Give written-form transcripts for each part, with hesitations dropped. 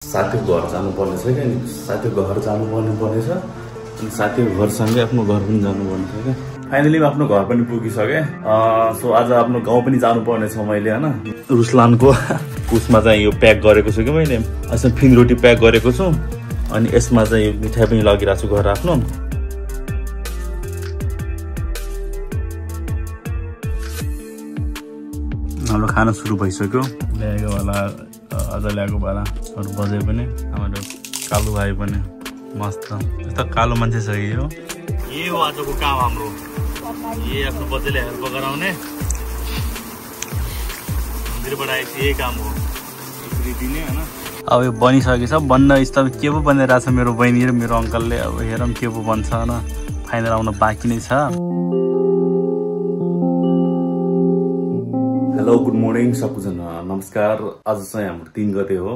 साथीको घर जानुपर्ने छ क्या, साथीको घर जानुपर्ने छ अनि साथीको घरसँगै आफ्नो घर पनि जानुपर्ने छ क्या। फाइनली आफ्नो घर पनि पुगिसकेँ। सो आज आफ्नो गाउँ पनि जानुपर्ने छ मैले होइन। रुसलानको उसमा चाहिँ यो प्याक गरेको छु कि मैले, यसमा फिङ रोटी प्याक गरेको छु अनि यसमा चाहिँ मिठाई पनि लगिरहेको छु घर आफ्नो। हाम्रो खाना सुरु भइसक्यो। ल्याएको बेला अझ ल्याएको बेला अरू बजे पनि हाम्रो कालु भाइ पनि मस्त यस्तो कालो मान्छे छ यो। यही हो आजको काम हाम्रो, यही आफ्नो बजेले हेल्प गराउने मन्दिरबाट आएपछि यही काम हो दिने होइन। अब यो बनिसकेछ, बन्न यस्तो के पो बनिरहेको छ मेरो बहिनी र मेरो अङ्कलले। अब हेरौँ के पो बन्छ होइन, फाइनल आउन बाँकी नै छ। हेलो गुड मर्निङ सबैजना, नमस्कार। आज चाहिँ हाम्रो 3 गते हो।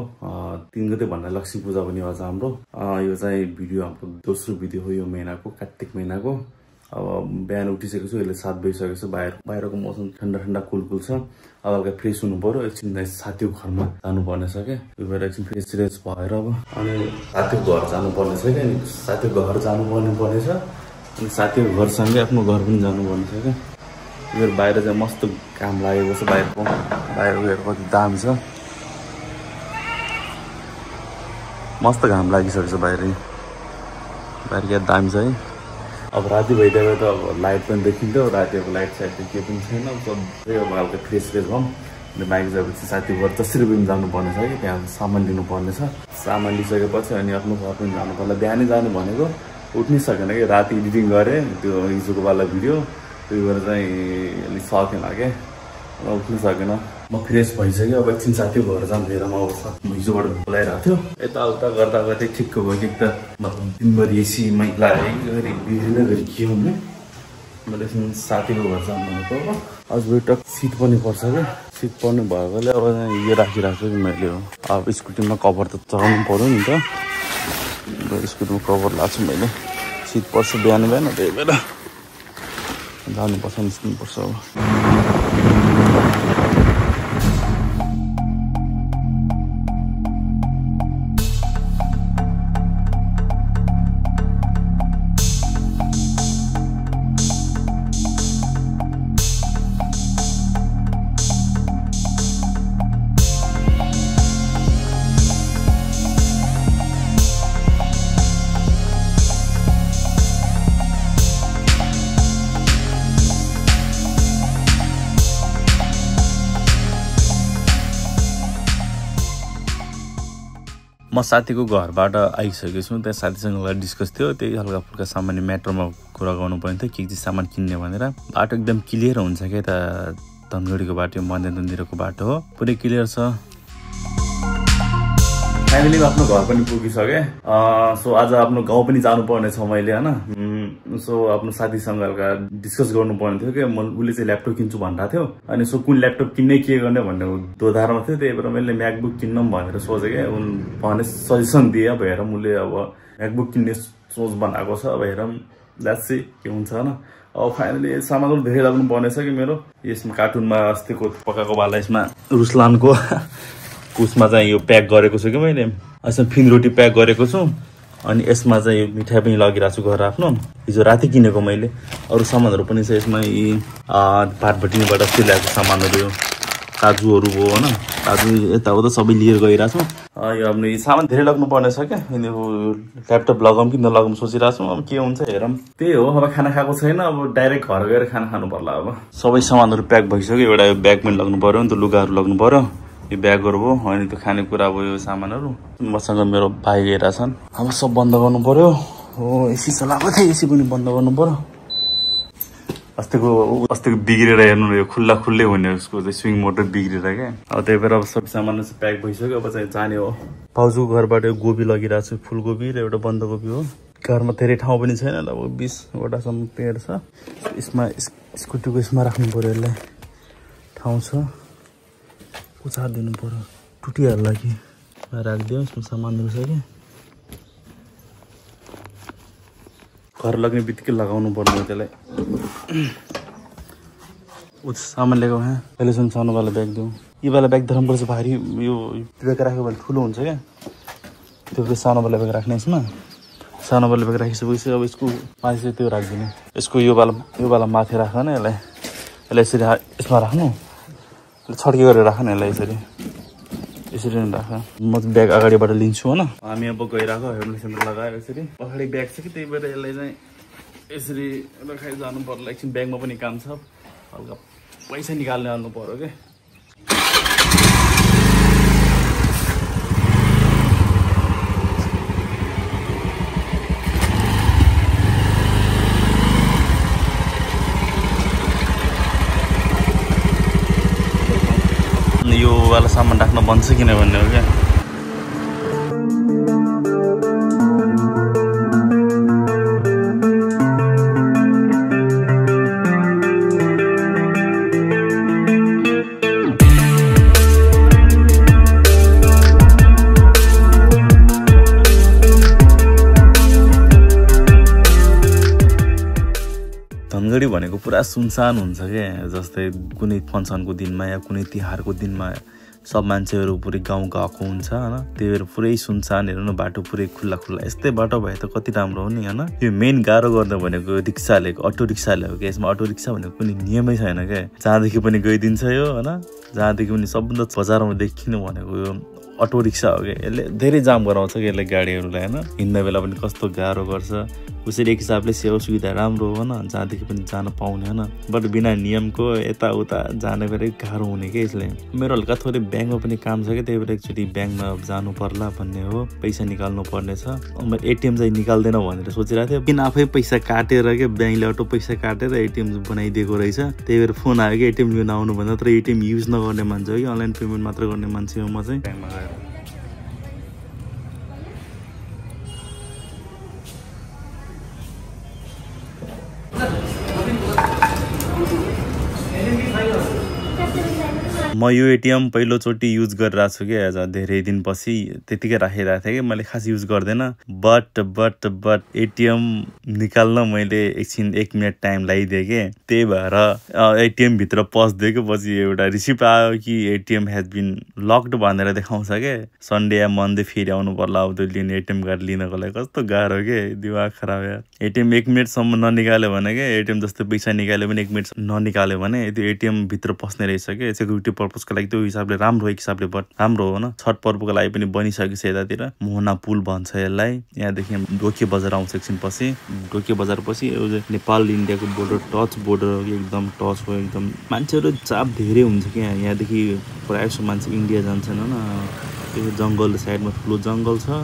3 गते भन्दा लक्ष्मी पूजा पनि हो आज हाम्रो। यो चाहिँ भिडियो हाम्रो दोस्रो भिडियो हो यो महिनाको, कार्तिक महिनाको। अब बिहान उठिसकेको छु, अहिले 7 बजिसकेको छ। बाहिरको मौसम ठन्डा ठन्डा कुल छ। अब हल्का फ्रेस हुनु पर्यो, एकछिन साथीको घरमा जानुपर्ने छ क्या। त्यो भएर एकछिन फ्रेस भएर अब अनि साथीको घर जानुपर्ने छ क्या। साथीको घर जानुपर्ने छ अनि साथीको घरसँगै आफ्नो घर पनि जानुपर्ने छ क्या। यो बाहिर चाहिँ मस्त काम लागेको छ। बाहिर उयो कति दामी छ, मस्त घाम लागिसकेको छ बाहिर क्या दामी छ है। अब राति भइदियो त अब लाइट पनि देखिन्थ्यो, राति अब लाइट साइड केही पनि छैन। सबै अब हल्का फ्रेस भयौँ अनि बाइक गएपछि साथीको घर जसरी पनि जानुपर्ने छ कि त्यहाँ सामान लिनुपर्ने छ। सामान लिइसकेपछि अनि आफ्नो घर पनि जानु पर्ला। बिहानै जानु भनेको उठ्नै सकेन कि, राति एडिटिङ गरेँ त्यो हिजोको वाला भिडियो, त्यो भएर चाहिँ अलिक सकेन क्या, उठ्नु सकेन। म फ्रेस भइसक्यो, अब एकछिन साथीको घर जानु लिएर म हिजोबाट बोलाइरहेको थियो। यताउता गर्दा गर्दै ठिक्क भयो कि, त मतलब दिनभरि एसीमै लागेर बिग्रिँदै गरी के हुने। मैले एकछिन साथीको घर जानु भनेको। आज बेटक सिट पनि पर्छ क्या, सिट पर्ने भएकोले अब यो राखिरहेको छु कि मैले हो। अब स्कुटीमा कभर त चढाउनु पऱ्यो नि त, स्कुटीमा कभर लाग्छु मैले। सिट पर्छ बिहान त्यही भएर जानुपर्छ, निस्किनुपर्छ अब। म साथीको घरबाट आइसकेको छु। त्यहाँ साथीसँग डिस्कस थियो, त्यही हल्का फुल्का सामान्य म्याटरमा कुरा गर्नु पर्ने थियो, के सामान किन्ने भनेर। बाटो एकदम क्लियर हुन्छ क्या, यता धनगढीको बाटो मध्येन्द्रको बाटो हो, पुरै क्लियर छ। फाइनली आफ्नो घर पनि पुगिसकेँ। सो आज आफ्नो गाउँ पनि जानुपर्ने छ मैले होइन। सो आफ्नो साथीसँग हल्का डिस्कस गर्नुपर्ने थियो कि, उसले चाहिँ ल्यापटप किन्छु भनिरहेको थियो। अनि सो कुन ल्यापटप किन्ने के गर्ने भन्ने दोधारमा थियो। त्यही भएर मैले म्याकबुक किन्नौँ भनेर सोचेँ क्या। भने सजेसन दिएँ, अब हेरौँ उसले अब म्याकबुक किन्ने सोच बनाएको छ। अब हेरौँ द्याट्स इट के हुन्छ होइन। अब फाइनली सामानहरू धेरै लाग्नु पर्ने छ कि मेरो। यसमा कार्टुनमा अस्तिको पकाएको वाला यसमा रुसलानको उसमा चाहिँ यो प्याक गरेको छु कि मैले, यसमा फिङ रोटी प्याक गरेको छु अनि यसमा चाहिँ मिठाई पनि लगिरहेको छु घर आफ्नो। हिजो राति किनेको मैले। अरू सामानहरू पनि छ यसमा, यी भाटभटिनीबाट ल्याएको सामानहरू, काजुहरू भयो होइन। काजु यताउता सबै लिएर गइरहेको छु। यो अब यो सामान धेरै लाग्नु पर्ने छ क्या। ल्यापटप लगाऊँ कि नलगाउँ सोचिरहेको छु, अब के हुन्छ हेरौँ। त्यही हो, अब खाना खाएको छैन, अब डाइरेक्ट घर गएर खाना खानु पर्ला। अब सबै सामानहरू प्याक भइसक्यो। एउटा यो ब्याग पनि लाग्नु पऱ्यो नि त, लुगाहरू लाग्नु पऱ्यो, यो ब्यागहरू भयो अनि त्यो खानेकुरा भयो, यो सामानहरू। मसँग मेरो भाइ गइरहेछन्। अब सब बन्द गर्नु पऱ्यो। हो एसी चलाएको थिएँ, एसी पनि बन्द गर्नु पऱ्यो। अस्तिको बिग्रेर हेर्नु यो खुल्लै हुने, उसको चाहिँ स्विङ मोटर बिग्रेर क्या। अब त्यही भएर अब सब सामानहरू चाहिँ प्याक भइसक्यो, अब चाहिँ जाने हो। भाउजूको घरबाट गोबी लगिरहेको छु, फुलकोपी र एउटा बन्दकोपी हो। घरमा धेरै ठाउँ पनि छैन, अब 20वटासम्म पेड़ छ। यसमा स्कुटीको यसमा राख्नु पऱ्यो, यसलाई ठाउँ छ, उचारिदिनु पऱ्यो, टुटिहाल्ला कि राखिदियो। यसमा सामानहरू छ कि घर लाग्ने बित्तिकै लगाउनु पर्ने त्यसलाई। सामान ल्याएको यहाँ पहिलेसम्म सानो वाला ब्याग दिउँ। यो वाला ब्याग धर्नुपर्छ भारी, यो ब्याग राखेको भने ठुलो हुन्छ क्या। त्यो पनि सानो बल्ले ब्याग राख्ने यसमा सानो बल्ले ब्याग राखिसकेपछि अब यसको माथि चाहिँ त्यो राखिदिने यसको यो वाला माथि राख्न यसलाई यसरी यसमा राख्नु छड्के गरेर राख्नु यसलाई यसरी नै राख म चाहिँ ब्याग अगाडिबाट लिन्छु होइन हामी अब गइरहेको हेलमेट लगाएर यसरी पछाडि ब्याग छ कि त्यही भएर यसलाई चाहिँ यसरी राखेर जानु पर्ला एकछिन ब्यागमा पनि काम छ हल्का पैसा निकाल्न आउनु पर्यो क्या यो वाला सामान राख्न बन्छ किन भन्ने हो क्या धनगढी भनेको पुरा सुनसान हुन्छ क्या जस्तै कुनै फङ्सनको दिनमा या कुनै तिहारको दिनमा सब मान्छेहरू पुरै गाउँ गएको हुन्छ होइन त्यही भएर पुरै सुनसान हेर्नु न बाटो पुरै खुल्ला यस्तै बाटो भए त कति राम्रो हो नि होइन यो मेन गाह्रो गर्दा भनेको रिक्साले अटो रिक्साले हो क्या यसमा अटो रिक्सा भनेको कुनै नियमै छैन क्या जहाँदेखि पनि गइदिन्छ यो होइन जहाँदेखि पनि सबभन्दा बजारमा देखिनु भनेको यो अटो रिक्सा हो क्या यसले धेरै जाम गराउँछ कि यसले गाडीहरूलाई होइन हिँड्ने बेला पनि कस्तो गाह्रो गर्छ उसरी एक हिसाबले सेवा सुविधा राम्रो हो न जहाँदेखि पनि जान पाउने होइन बट बिना नियमको यताउता जाने बेला गाह्रो हुने क्या यसले मेरो हल्का थोरै ब्याङ्कमा पनि काम छ क्या त्यही भएर एकचोटि ब्याङ्कमा जानु पर्ला भन्ने हो पैसा निकाल्नु पर्ने छ म एटिएम चाहिँ निकाल्दैन भनेर सोचिरहेको थिएँ किन आफै पैसा काटेर क्या ब्याङ्कले अटो पैसा काटेर एटिएम बनाइदिएको रहेछ त्यही भएर फोन आयो कि एटिएम लिन आउनु भन्दा तर एटिएम युज नगर्ने मान्छे हो कि अनलाइन पेमेन्ट मात्र गर्ने मान्छे हो म चाहिँ ब्याङ्कमा गएर म यो एटिएम पहिलोचोटि युज गरिरहेको छु कि आज धेरै दिनपछि त्यतिकै राखिरहेको थिएँ कि मैले खास युज गर्दैन बट एटिएम निकाल्न मैले एकछिन 1 मिनट टाइम लगाइदिएँ कि त्यही भएर एटिएम भित्र पस्दिएँ कि पछि एउटा रिसिप्ट आयो कि एटिएम हेज बिन लक्ड भनेर देखाउँछ क्या सन्डे या मन्डे फेरि आउनु पर्ला अब त्यो लिने एटिएम कार्ड लिनको लागि कस्तो गाह्रो के दिमाग खराब यार एटिएम 1 मिनटसम्म ननिकाल्यो भने क्या एटिएम जस्तो पैसा निकाल्यो भने 1 मिनट ननिकाल्यो भने त्यो एटिएम भित्र पस्ने रहेछ क्या सेक्युरिटी पर्पजको लागि त्यो हिसाबले राम्रो एक हिसाबले बट राम्रो हो न छठ पर्वको लागि पनि बनिसकेको छ यतातिर मोहना पुल भन्छ यसलाई यहाँदेखि डोके बजार आउँछ एकछिन पछि डोके बजार पछि नेपाल इन्डियाको बोर्डर टच बोर्डर हो एकदम टच हो एकदम मान्छेहरू चाप धेरै हुन्छ क्या यहाँदेखि प्रायः जस्तो मान्छे इन्डिया जान्छन् होइन त्यो जङ्गल साइडमा ठुलो जङ्गल छ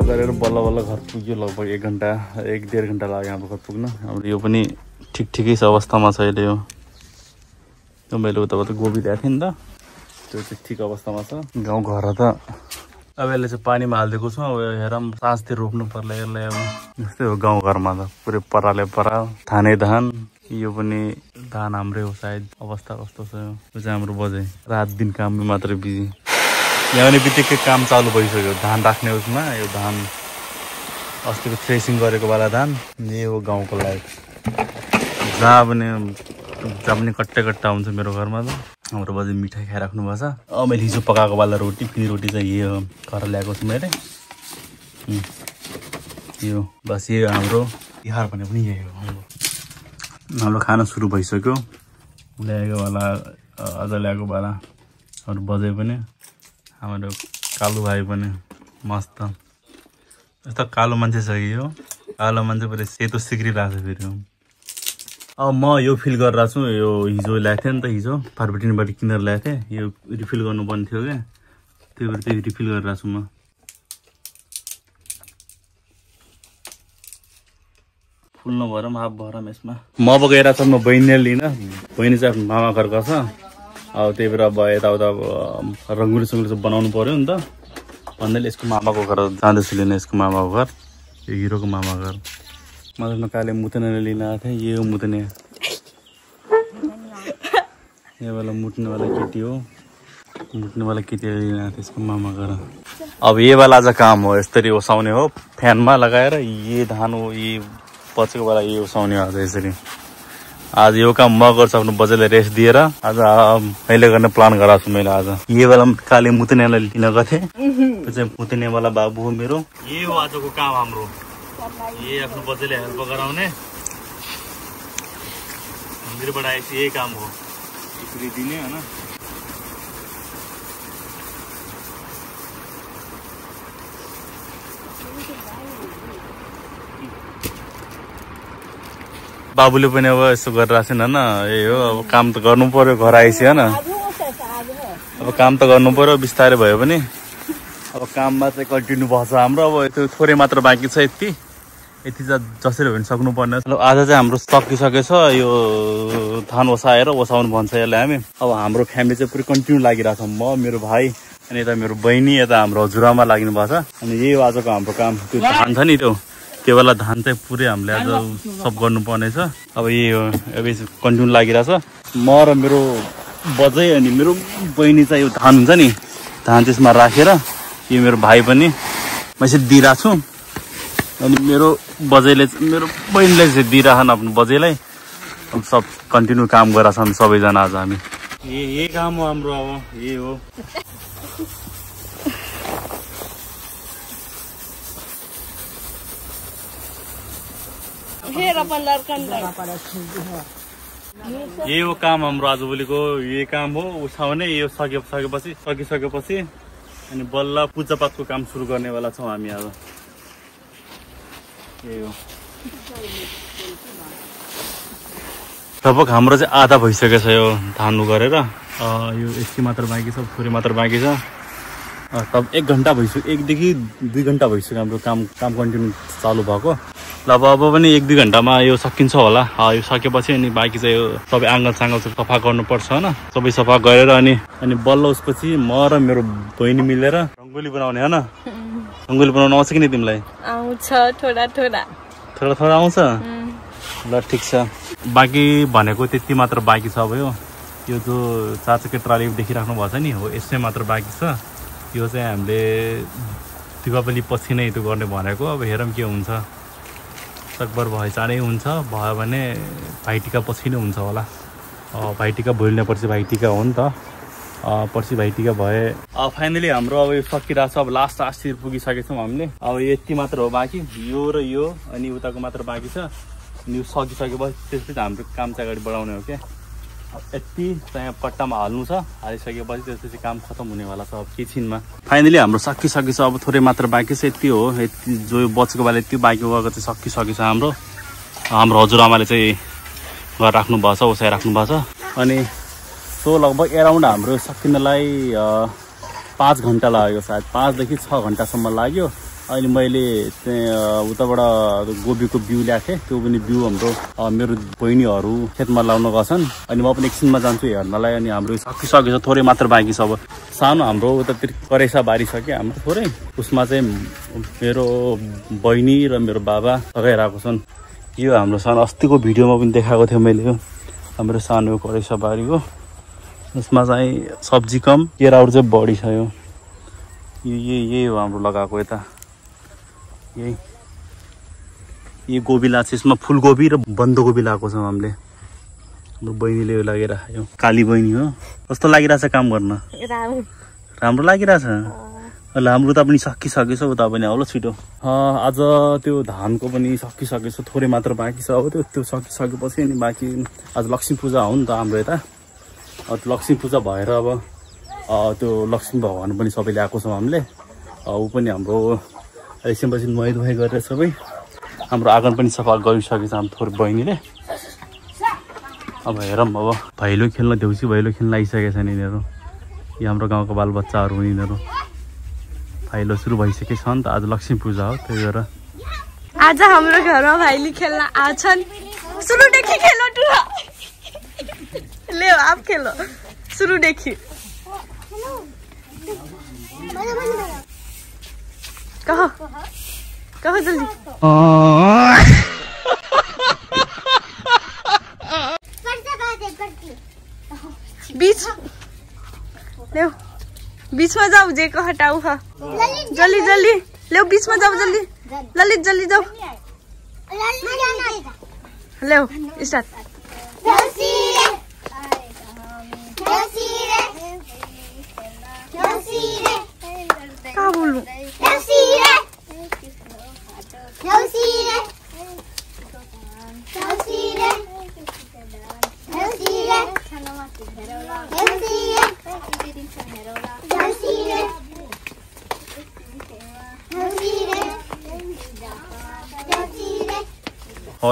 गरेर बल्ल बल्ल घर पुग्यो लगभग 1-1.5 घन्टा लाग्यो हाम्रो घर पुग्न अब यो पनि ठिकै छ अवस्थामा छ अहिले यो मैले उताबाट गोबी ल्याएको थिएँ नि त त्यो चाहिँ ठिक अवस्थामा छ गाउँ घर त अब यसले चाहिँ पानीमा हालिदिएको छु अब हेरौँ साँझतिर रोप्नु पर्ला यसलाई अब जस्तै हो गाउँ घरमा त पुरै पराले परा थाने धान यो पनि धान हाम्रै हो सायद अवस्था कस्तो छ यो चाहिँ हाम्रो बजे रात दिन काममै मात्रै बिजी यहाँ पनि बित्तिकै काम चालु भइसक्यो धान राख्ने उसमा यो धान अस्तिको थ्रेसिङ गरेको वाला धान यो हो गाउँको लागि जहाँ पनि कट्टा हुन्छ मेरो घरमा त हाम्रो बजे मिठाई खाइराख्नु भएको छ मैले हिजो पकाएको वाला रोटी फिर रोटी चाहिँ यो घर ल्याएको छु मैले यो बस यो हाम्रो तिहार भने पनि यही हो हाम्रो खाना सुरु भइसक्यो ल्याएको वाला अझ ल्याएको वाला अरू बजे पनि हाम्रो कालु भाइ पनि मस्त यस्तो कालो मान्छे छ कि यो कालो मान्छे फेरि सेतो सिक्रिरहेको छ फेरि अब म यो फिल गरिरहेको छु यो हिजो ल्याएको थिएँ नि त हिजो फार्मेटिनबाट किनेर ल्याएको थिएँ यो रिफिल गर्नुपर्ने थियो क्या त्यही भएर त्यही रिफिल गरिरहेको छु म फुल नभएर हाफ भएर यसमा म अब गएर छ म बहिनीले लिन बहिनी चाहिँ आफ्नो मामा घर गछ अब त्यही भएर अब यताउता रङ्गुली सङ्गुली सब बनाउनु पर्यो नि त भन्दैले यसको मामाको घर जाँदैछु लिन यसको मामाको घर यो हिरोको मामा घर म काले मुतने लिन आएको थिएँ यो मुतने यो वाला मुट्ने वाला केटी हो मुट्ने वाला केटी लिन आएको थिएँ यसको मामा घर अब ये वाला आज काम हो यसरी ओसाउने हो फ्यानमा लगाएर ये धान हो ये पछिको वाला ये ओसाउने हो आज यसरी आज यो काम म गर्छु आफ्नो बजेलाई रेस्ट दिएर आज मैले गर्ने प्लान गराएको छु मैले आज ये वाला काले मुतनेलाई लिन गएको थिएँ त्यो चाहिँ मुतने वाला बाबु हो मेरो ये हो आजको काम हाम्रो ये आफ्नो बजेले हेल्प गराउने मन्दिरबाट आएपछि यही काम हो यसरी दिने हैन बाबुले पनि अब यसो गरिरहेको छैन हैन यही हो अब काम त गर्नु पर्यो घर आएपछि हैन अब काम त गर्नु पर्यो बिस्तारै भयो पनि अब काममा चाहिँ कन्टिन्यू भन्छ हाम्रो अब त्यो थोरै मात्र बाँकी छ यति जसरी पनि सक्नु पर्ने आज चाहिँ हाम्रो सकिसकेछ यो धान ओसाएर ओसाउनु भन्छ यसलाई हामी अब हाम्रो फ्यामिली चाहिँ पुरै कन्टिन्यू लागिरहेको छ म मेरो भाइ अनि यता मेरो बहिनी यता हाम्रो हजुरआमा लाग्नु भएको छ अनि यही हो आजको हाम्रो काम त्यो धान छ नि त्यो बेला धान चाहिँ पुरै हामीले आज सब गर्नुपर्ने छ अब यही हो अब कन्टिन्यू लागिरहेछ म र मेरो बजै अनि मेरो बहिनी चाहिँ यो धान हुन्छ नि धान त्यसमा राखेर यो मेरो भाइ पनि म यसरी दिइरहेको छु अनि मेरो बजैले मेरो बहिनीले चाहिँ दिइराखन आफ्नो बजैलाई अब सब कन्टिन्यू काम गरिरहेछन् सबैजना आज हामी यही काम हो हाम्रो अब यही हो यही हो काम हाम्रो आजभोलिको यही काम हो उठाउने यो सकिसकेपछि अनि बल्ल पूजापाठको काम सुरु गर्नेवाला छौँ हामी आज यही हो लगभग हाम्रो चाहिँ आधा भइसकेको छ यो धान गरेर यो यति मात्र बाँकी छ थोरै मात्र बाँकी छ तब 1 घन्टा भइसक्यो 1 देखि 2 घन्टा भइसक्यो हाम्रो काम कन्टिन्यू चालु भएको ल अब पनि 1-2 घन्टामा यो सकिन्छ होला यो सकेपछि अनि बाँकी चाहिँ यो सबै आँगन साङ्गल सफा गर्नुपर्छ होइन सबै सफा गरेर अनि बल्ल उसपछि म र मेरो बहिनी मिलेर रङ्गोली बनाउने होइन रङ्गोली बनाउन आउँछ कि नि तिमीलाई आउँछ थोडा थोडा आउँछ ल ठिक छ बाँकी भनेको त्यति मात्र बाँकी छ अब यो जो चाचके ट्राली देखिराख्नु भएको छ नि हो यसै मात्र बाँकी छ यो चाहिँ हामीले दीपावली पछि नै त्यो गर्ने भनेको अब हेरौँ के हुन्छ सकभर भए चाँडै हुन्छ भयो भने भाइटिका पछि नै हुन्छ होला भाइटिका भोलि नै पर्सि भाइटिका हो नि त पर्सि भाइटिका भए फाइनली हाम्रो अब यो सकिरहेको छ अब लास्टतिर पुगिसकेछौँ हामीले अब यति मात्र हो बाँकी यो र यो अनि उताको मात्र बाँकी छ अनि यो सकिसकेपछि त्यसपछि हाम्रो काम चाहिँ अगाडि बढाउने हो क्या यति चाहिँ पट्टामा हाल्नु छ हालिसकेपछि त्यसपछि काम खतम हुनेवाला छ अब एकछिनमा फाइनली हाम्रो सकिसकेछ अब थोरै मात्र बाँकी छ यति हो यति जो बचेको बेला यति बाँकी गएको चाहिँ सकिसकेछ हाम्रो हजुरआमाले चाहिँ घर राख्नु भएको छ ओसाइ राख्नु भएको छ अनि सो लगभग एराउन्ड हाम्रो सकिनलाई 5 घन्टा लाग्यो सायद 5 देखि 6 घन्टासम्म लाग्यो अहिले मैले चाहिँ उताबाट गोबीको बिउ ल्याएको थिएँ त्यो पनि बिउ हाम्रो मेरो बहिनीहरू खेतमा लाउन गछन् अनि म पनि एकछिनमा जान्छु हेर्नलाई अनि हाम्रो सकिसकेछ थोरै मात्र बाँकी छ अब सानो हाम्रो उतातिर करेसा बारी छ कि हाम्रो थोरै उसमा चाहिँ मेरो बहिनी र मेरो बाबा लगाइरहेको छन् यो हाम्रो सानो अस्तिको भिडियोमा पनि देखाएको थियो मैले यो हाम्रो सानो करेसा बारी हो यसमा चाहिँ सब्जी कम केराहरू चाहिँ बढी छ यो यही हो हाम्रो लगाएको यता यही गोबी लाग्छ यसमा फुलकोपी र बन्दकोपी लगाएको छौँ हामीले हाम्रो बहिनीले यो लागिरहेको काली बहिनी हो कस्तो लागिरहेछ काम गर्न राम्रो लागिरहेछ ल हाम्रो उता पनि सकिसकेछ उता पनि आउला छिटो आज त्यो धानको पनि सकिसकेछ थोरै मात्र बाँकी छ अब त्यो सकिसकेपछि अनि बाँकी आज लक्ष्मी पूजा हो नि त हाम्रो यता लक्ष्मी पूजा भएर अब त्यो लक्ष्मी भगवान पनि सबै ल्याएको छौँ हामीले ऊ पनि हाम्रो एकछिनपछि नुहाइ धुवाइ गरेर सबै हाम्रो आँगन पनि सफा गरिसकेछ हाम्रो थोरै बहिनीले अब हेरौँ अब भैलो खेल्न देउसी भैलो खेल्न आइसकेको छ यिनीहरू यो हाम्रो गाउँको बालबच्चाहरू हुन् यिनीहरू भैलो सुरु भइसकेको छ नि त आज लक्ष्मी पूजा हो त्यही भएर आज हाम्रो घरमा भाइली खेल्न आछन् सुरुदेखि खेलो टु ले आप खेलो सुरुदेखि कहाँ जल्दी बीच ले बीच में जाओ जे को हटाऊ हा जल्दी जल्दी ले बीच में जाओ जल्दी ललित जल्दी जाओ ले स्टार्ट कहाँ बोलूं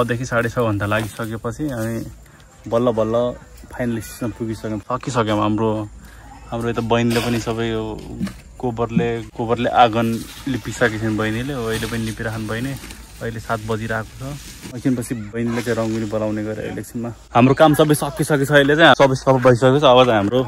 देखि 6:30 घण्टा लागिसकेपछि हामी बल्ल बल्ल फाइनल स्टेजमा पुगिसक्यौँ सकिसक्यौँ हाम्रो यता बहिनीले पनि सबै यो गोबरले आँगन लिपिसकेको छन् बहिनीले अहिले पनि लिपिराख्नु बहिनी अहिले 7 बजिरहेको छ एकछिनपछि बहिनीले चाहिँ रङ्गोली बनाउने गरे इलेक्सनमा हाम्रो काम सबै सकिसकेको छ अहिले चाहिँ सबै भइसकेको छ अब चाहिँ हाम्रो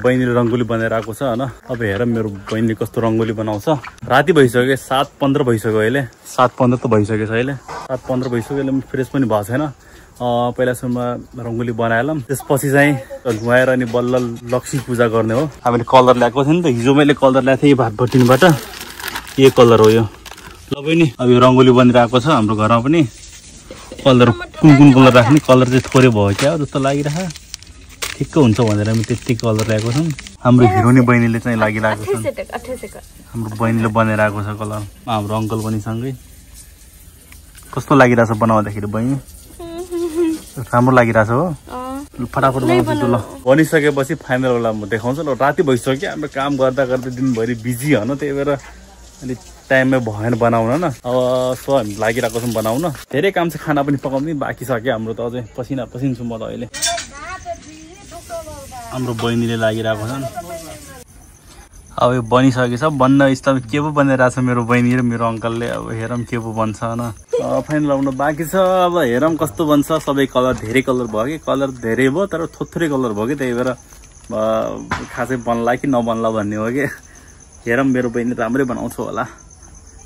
बहिनीले रङ्गोली बनाएर आएको छ होइन अब हेर मेरो बहिनीले कस्तो रङ्गोली बनाउँछ राति भइसक्यो 7:15 भइसक्यो अहिले 7:15 त भइसकेको छ अहिले 7:15 भइसक्यो अहिले फ्रेस पनि भएको छैन पहिलासम्म रङ्गोली बनाएलौँ त्यसपछि चाहिँ नुहाएर अनि बल्ल लक्ष्मी पूजा गर्ने हो हामीले कलर ल्याएको थियो नि त हिजो मैले कलर ल्याएको थिएँ भाटभटिनबाट यो कलर हो यो ल बहिनी अब यो रङ्गोली बनिरहेको छ हाम्रो घरमा पनि कलर कुन कलर राख्ने कलर चाहिँ थोरै भयो क्या जस्तो लागिरहेको ठिक्क हुन्छ भनेर हामी त्यति कलर ल्याएको छौँ हाम्रो हिरोनी बहिनीले चाहिँ लागिरहेको छ हाम्रो बहिनीले बनाएर आएको छ कलर हाम्रो अङ्कल पनि सँगै कस्तो लागिरहेछ बनाउँदाखेरि बहिनी राम्रो लागिरहेछ हो फटाफट बनाउँछु ल बनिसकेपछि फाइनल वाला म देखाउँछु ल राति भइसक्यो हाम्रो काम गर्दा गर्दै दिनभरि बिजी होइन त्यही भएर अलिक टाइममै भएन बनाउन न अब सो हामी लागिरहेको छौँ बनाउन धेरै काम छ खाना पनि पकाउने बाँकी सक्यो हाम्रो त अझै पसिना छु म त अहिले हाम्रो बहिनीले लागिरहेको छ अब यो बनिसकेको छ बन्न स्टाइल के पो बनिरहेछ मेरो बहिनी र मेरो अङ्कलले अब हेरौँ के पो बन्छ होइन फाइनल आउनु बाँकी छ अब हेरौँ कस्तो बन्छ सबै कलर धेरै कलर भयो कि कलर धेरै भयो तर थोत्रै कलर भयो कि त्यही भएर खासै बन्ला कि नबन्ला भन्ने हो कि हेरौँ मेरो बहिनी राम्रै बनाउँछु होला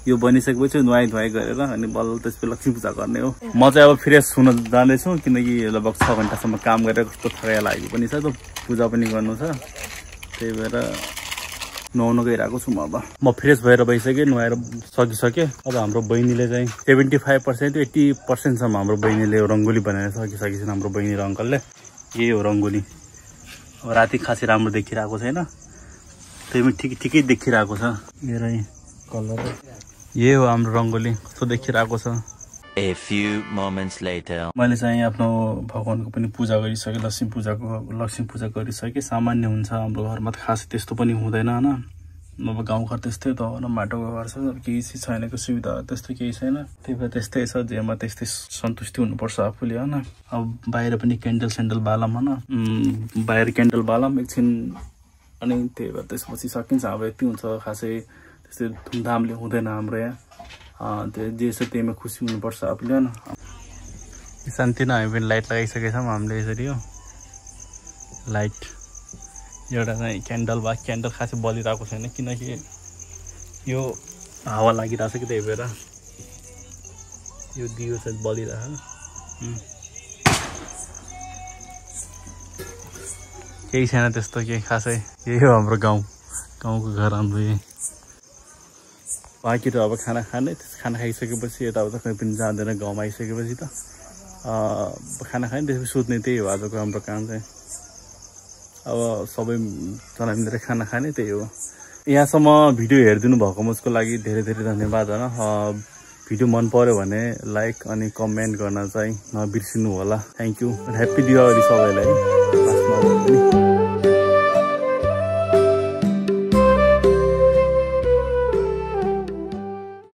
यो बनिसकेपछि नुहाई गरेर अनि बल्ल त्यसपछि लक्ष्मी पूजा गर्ने हो म चाहिँ अब फ्रेस हुन जाँदैछु किनकि लगभग 6 घन्टासम्म काम गरेर कस्तो थकाइ लागेको पनि छ त पूजा पनि गर्नु छ त्यही भएर नुहाउन गइरहेको छु म फ्रेस भएर भइसकेँ नुहाएर सकिसकेँ अब हाम्रो बहिनीले चाहिँ 75% 80% सम्म हाम्रो बहिनीले रङ्गोली बनाएर सकिसकेको छ हाम्रो बहिनी र अङ्कलले यही हो रङ्गोली अब राति खासै राम्रो देखिरहेको छैन त्यही पनि ठिकै देखिरहेको छ मेरो कलर यही हो हाम्रो रङ्गोली कस्तो देखिरहेको छ A few moments later मैले चाहिँ आफ्नो भगवानको पनि पूजा गरिसकेँ लक्ष्मी पूजा गरिसकेँ सामान्य हुन्छ हाम्रो घरमा त खास त्यस्तो पनि हुँदैन होइन अब गाउँघर त्यस्तै त हो न माटोको घर छ केही चिज छैन सुविधा त्यस्तो केही छैन त्यही भएर त्यस्तै छ जेमा त्यस्तै सन्तुष्टि हुनुपर्छ आफूले होइन अब बाहिर पनि क्यान्डल बालौँ होइन बाहिर क्यान्डल बालौँ एकछिन अनि त्यही भएर त्यसपछि सकिन्छ अब यति हुन्छ खासै त्यस्तै धुमधामले हुँदैन हाम्रो यहाँ त्यो जे छ त्यहीमा खुसी हुनुपर्छ आफूले होइन शान्ति नै हामी पनि लाइट लगाइसकेका छौँ हामीले यसरी हो लाइट एउटा चाहिँ क्यान्डल खासै बलिरहेको छैन किनकि यो हावा लागिरहेछ कि त्यही भएर यो दियो चाहिँ बलिरहेको केही छैन त्यस्तो केही खासै यही हो हाम्रो गाउँको घर हाम्रो यही बाँकी त अब खाना खाइसकेपछि यताउता कहीँ पनि जाँदैन गाउँमा आइसकेपछि त खाना खाने त्यसपछि सुत्ने त्यही हो आजको हाम्रो काम चाहिँ अब सबैजना मिलेर खाना खाने त्यही हो यहाँसम्म भिडियो हेरिदिनु भएकोमा उसको लागि धेरै धन्यवाद होइन भिडियो मन पर्यो भने लाइक अनि कमेन्ट गर्न चाहिँ नबिर्सिनु होला थ्याङ्क यू ह्याप्पी दिवाली सबैलाई